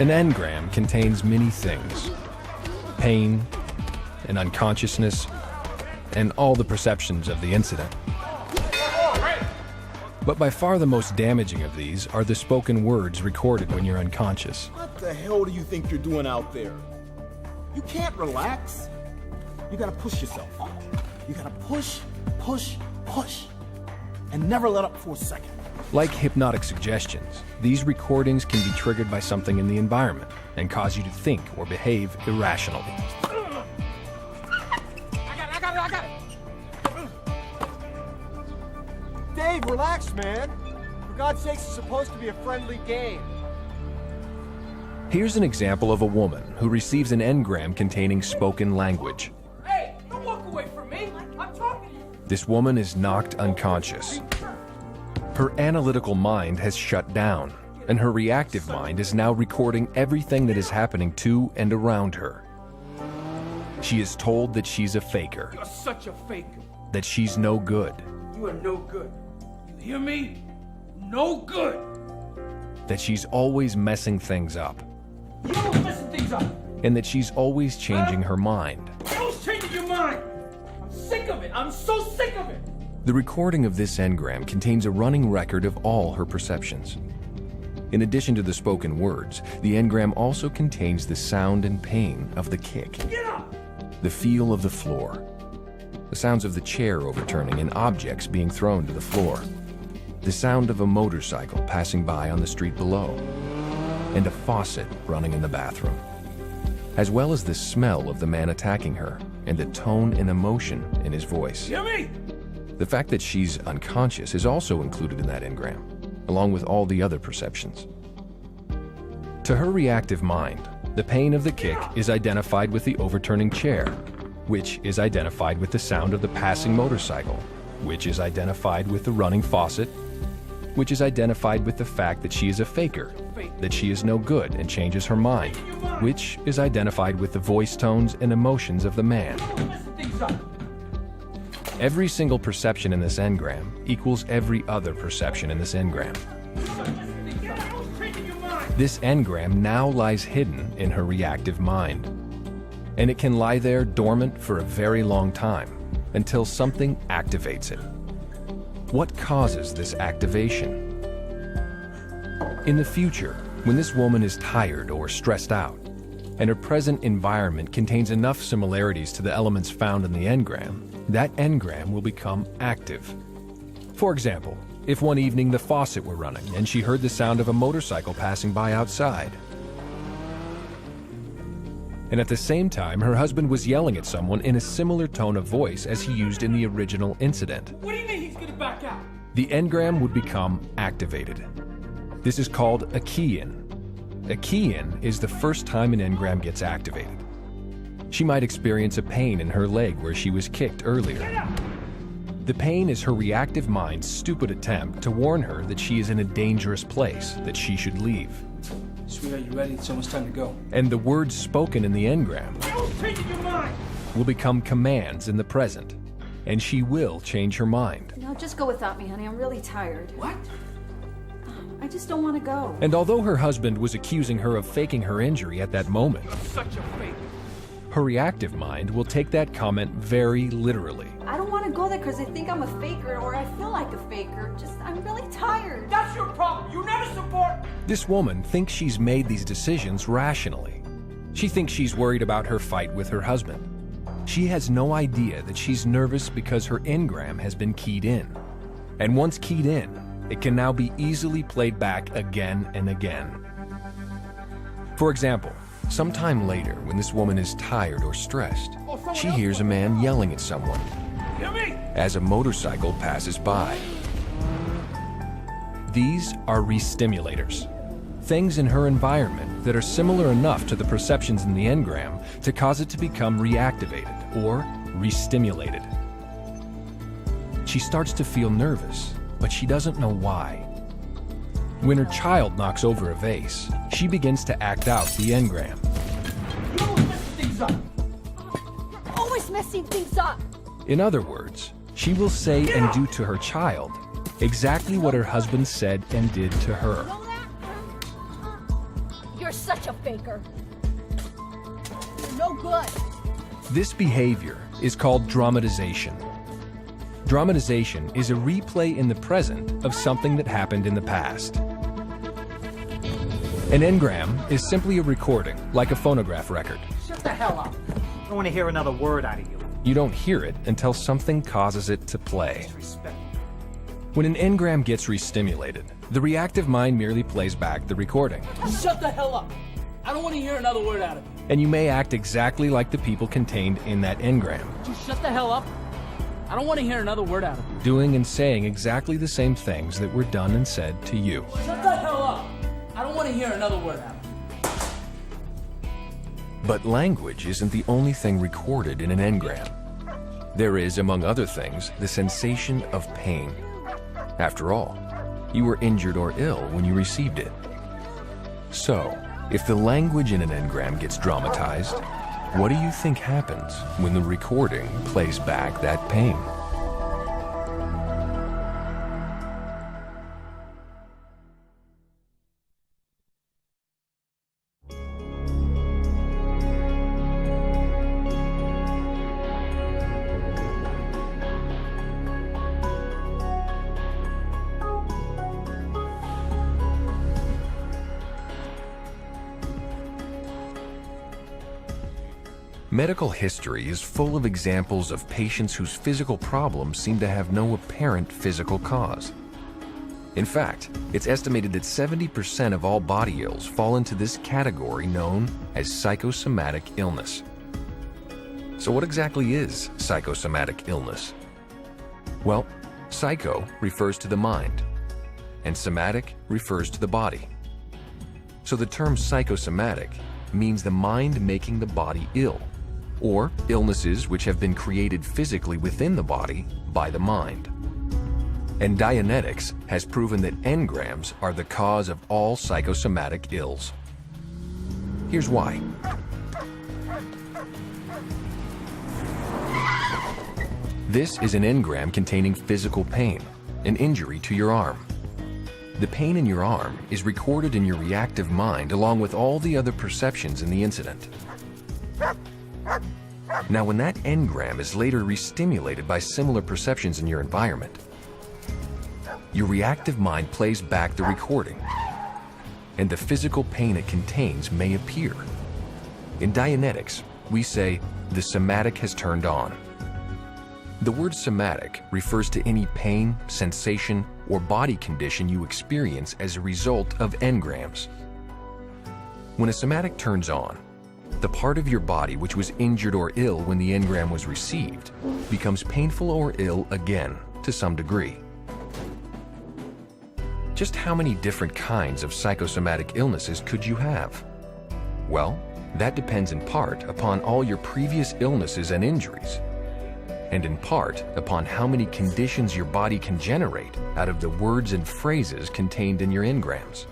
An engram contains many things: pain, and unconsciousness, and all the perceptions of the incident. But by far the most damaging of these are the spoken words recorded when you're unconscious. What the hell do you think you're doing out there? You can't relax. You gotta push yourself. You gotta push, push, push, and never let up for a second. Like hypnotic suggestions, these recordings can be triggered by something in the environment and cause you to think or behave irrationally. I got it! Dave, relax, man. For God's sakes, it's supposed to be a friendly game. Here's an example of a woman who receives an engram containing spoken language. Hey, don't walk away from me. I'm talking to you. This woman is knocked unconscious. Her analytical mind has shut down, and her reactive mind is now recording everything that is happening to and around her. She is told that she's a faker, You're such a faker. that she's no good, You are no good. You hear me? No good. that she's always messing things up, You don't messing things up. and that she's always changing her mind. Who's changing your mind? I'm sick of it. I'm so sick of it. The recording of this engram contains a running record of all her perceptions. In addition to the spoken words, the engram also contains the sound and pain of the kick, Get up. the feel of the floor, the sounds of the chair overturning and objects being thrown to the floor, the sound of a motorcycle passing by on the street below, and a faucet running in the bathroom, as well as the smell of the man attacking her and the tone and emotion in his voice. Hear me? The fact that she's unconscious is also included in that engram, along with all the other perceptions. To her reactive mind, the pain of the kick is identified with the overturning chair, which is identified with the sound of the passing motorcycle, which is identified with the running faucet, which is identified with the fact that she is a faker, that she is no good and changes her mind, which is identified with the voice tones and emotions of the man. Don't messing things up. Every single perception in this engram equals every other perception in this engram. Who's changing your mind? This engram now lies hidden in her reactive mind, and it can lie there dormant for a very long time until something activates it. What causes this activation? In the future, when this woman is tired or stressed out, and her present environment contains enough similarities to the elements found in the engram, that engram will become active. For example, if one evening the faucet were running and she heard the sound of a motorcycle passing by outside, and at the same time her husband was yelling at someone in a similar tone of voice as he used in the original incident, What do you mean he's gonna back out? the engram would become activated. This is called a key-in. A key-in is the first time an engram gets activated. She might experience a pain in her leg where she was kicked earlier. The pain is her reactive mind's stupid attempt to warn her that she is in a dangerous place, that she should leave. Sweetheart, you ready? It's almost time to go. And the words spoken in the engram Who's changing your mind? will become commands in the present, and she will change her mind. No, just go without me, honey. I'm really tired. What? I just don't want to go. And although her husband was accusing her of faking her injury at that moment, You're such a faker. her reactive mind will take that comment very literally. I don't want to go there because they think I'm a faker or I feel like a faker. I'm really tired. That's your problem. You never support. This woman thinks she's made these decisions rationally. She thinks she's worried about her fight with her husband. She has no idea that she's nervous because her engram has been keyed in. And once keyed in, it can now be easily played back again and again. For example, sometime later, when this woman is tired or stressed, she hears a man yelling at someone Hear me? as a motorcycle passes by. These are re-stimulators, things in her environment that are similar enough to the perceptions in the engram to cause it to become reactivated or re-stimulated. She starts to feel nervous, but she doesn't know why. When her child knocks over a vase, she begins to act out the engram. You always mess things up. You're always messing things up. In other words, she will say and do to her child exactly what her husband said and did to her. You're such a faker. You're no good. This behavior is called dramatization. Dramatization is a replay in the present of something that happened in the past. An engram is simply a recording, like a phonograph record. Shut the hell up. I don't want to hear another word out of you. You don't hear it until something causes it to play. Disrespect. When an engram gets restimulated, the reactive mind merely plays back the recording. Shut the hell up. I don't want to hear another word out of you. And you may act exactly like the people contained in that engram, Just shut the hell up. I don't want to hear another word out of you. doing and saying exactly the same things that were done and said to you. Shut the hell up. I don't want to hear another word out of you. But language isn't the only thing recorded in an engram. There is, among other things, the sensation of pain. After all, you were injured or ill when you received it. So, if the language in an engram gets dramatized, what do you think happens when the recording plays back that pain? Medical history is full of examples of patients whose physical problems seem to have no apparent physical cause. In fact, it's estimated that 70% of all body ills fall into this category known as psychosomatic illness. So what exactly is psychosomatic illness? Well, psycho refers to the mind, and somatic refers to the body. So the term psychosomatic means the mind making the body ill, or illnesses which have been created physically within the body by the mind. And Dianetics has proven that engrams are the cause of all psychosomatic ills. Here's why. This is an engram containing physical pain, an injury to your arm. The pain in your arm is recorded in your reactive mind along with all the other perceptions in the incident. Now, when that engram is later restimulated by similar perceptions in your environment, your reactive mind plays back the recording, and the physical pain it contains may appear. In Dianetics, we say the somatic has turned on. The word somatic refers to any pain, sensation, or body condition you experience as a result of engrams. When a somatic turns on, the part of your body which was injured or ill when the engram was received becomes painful or ill again to some degree. Just how many different kinds of psychosomatic illnesses could you have? Well, that depends in part upon all your previous illnesses and injuries, and in part upon how many conditions your body can generate out of the words and phrases contained in your engrams.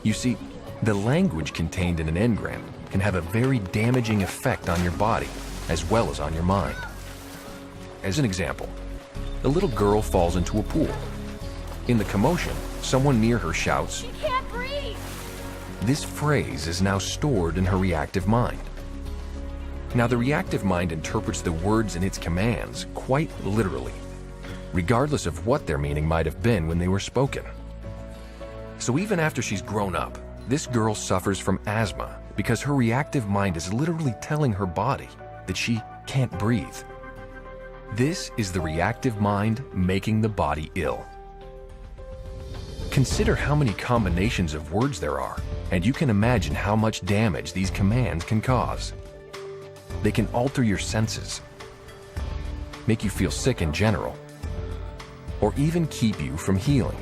You see, the language contained in an engram can have a very damaging effect on your body as well as on your mind. As an example, a little girl falls into a pool. In the commotion, someone near her shouts, You can't breathe. This phrase is now stored in her reactive mind. Now, the reactive mind interprets the words in its commands quite literally, regardless of what their meaning might have been when they were spoken. So even after she's grown up, this girl suffers from asthma because her reactive mind is literally telling her body that she can't breathe. This is the reactive mind making the body ill. Consider how many combinations of words there are, and you can imagine how much damage these commands can cause. They can alter your senses, make you feel sick in general, or even keep you from healing.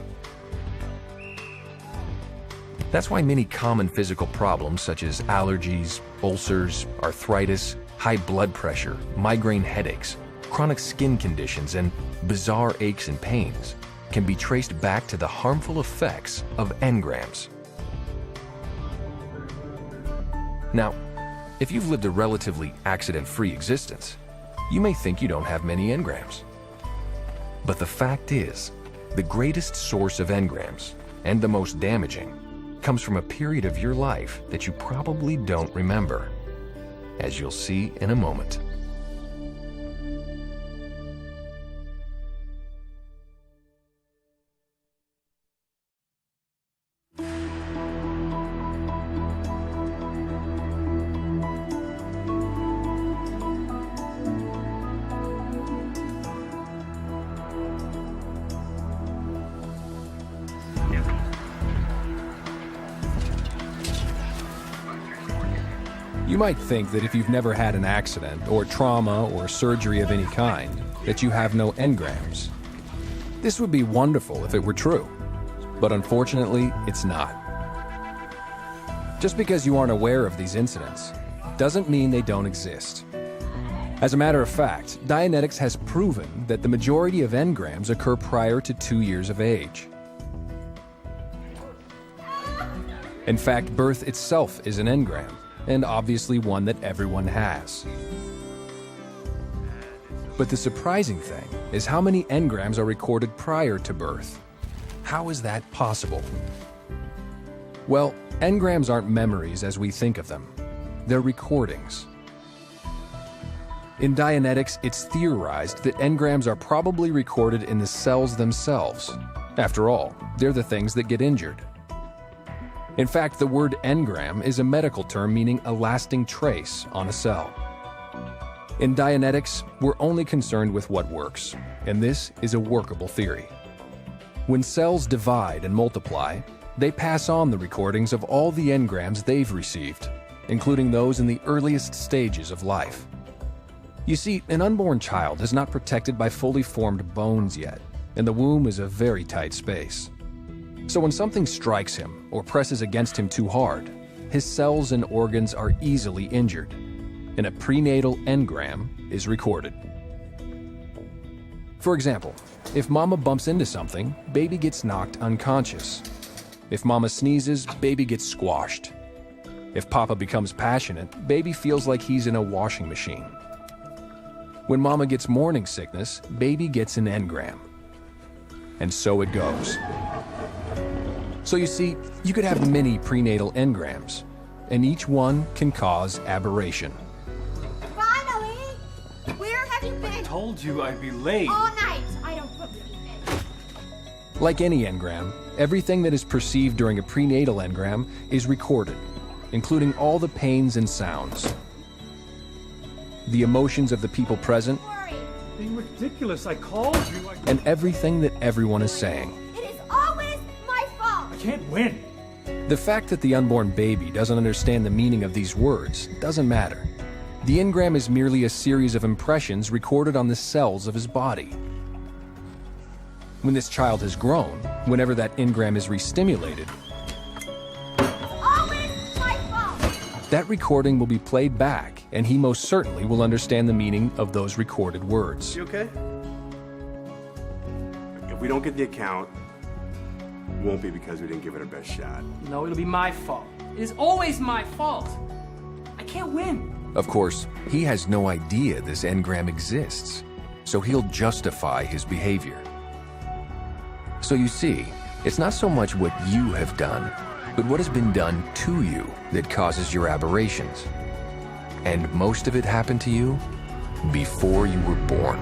That's why many common physical problems such as allergies, ulcers, arthritis, high blood pressure, migraine headaches, chronic skin conditions, and bizarre aches and pains can be traced back to the harmful effects of engrams. Now, if you've lived a relatively accident-free existence, you may think you don't have many engrams. But the fact is, the greatest source of engrams, and the most damaging, comes from a period of your life that you probably don't remember, as you'll see in a moment. You might think that if you've never had an accident or trauma or surgery of any kind, that you have no engrams. This would be wonderful if it were true, but unfortunately, it's not. Just because you aren't aware of these incidents doesn't mean they don't exist. As a matter of fact, Dianetics has proven that the majority of engrams occur prior to 2 years of age. In fact, birth itself is an engram, and obviously one that everyone has. But the surprising thing is how many engrams are recorded prior to birth. How is that possible? Well, engrams aren't memories as we think of them. They're recordings. In Dianetics, it's theorized that engrams are probably recorded in the cells themselves. After all, they're the things that get injured. In fact, the word engram is a medical term meaning a lasting trace on a cell. In Dianetics, we're only concerned with what works, and this is a workable theory. When cells divide and multiply, they pass on the recordings of all the engrams they've received, including those in the earliest stages of life. You see, an unborn child is not protected by fully formed bones yet, and the womb is a very tight space. So when something strikes him or presses against him too hard, his cells and organs are easily injured, and a prenatal engram is recorded. For example, if mama bumps into something, baby gets knocked unconscious. If mama sneezes, baby gets squashed. If papa becomes passionate, baby feels like he's in a washing machine. When mama gets morning sickness, baby gets an engram. And so it goes. So you see, you could have many prenatal engrams, and each one can cause aberration. Finally! Where have you been? I told you I'd be late. All night. I don't believe it. Like any engram, everything that is perceived during a prenatal engram is recorded, including all the pains and sounds. The emotions of the people present, Being ridiculous, I called you. and everything that everyone is saying. It is always my fault. I can't win. The fact that the unborn baby doesn't understand the meaning of these words doesn't matter. The engram is merely a series of impressions recorded on the cells of his body. When this child has grown, whenever that engram is restimulated, Always my fault. that recording will be played back, and he most certainly will understand the meaning of those recorded words. You okay? If we don't get the account, it won't be because we didn't give it our best shot. No, it'll be my fault. It is always my fault. I can't win. Of course, he has no idea this engram exists, so he'll justify his behavior. So you see, it's not so much what you have done, but what has been done to you that causes your aberrations. And most of it happened to you before you were born.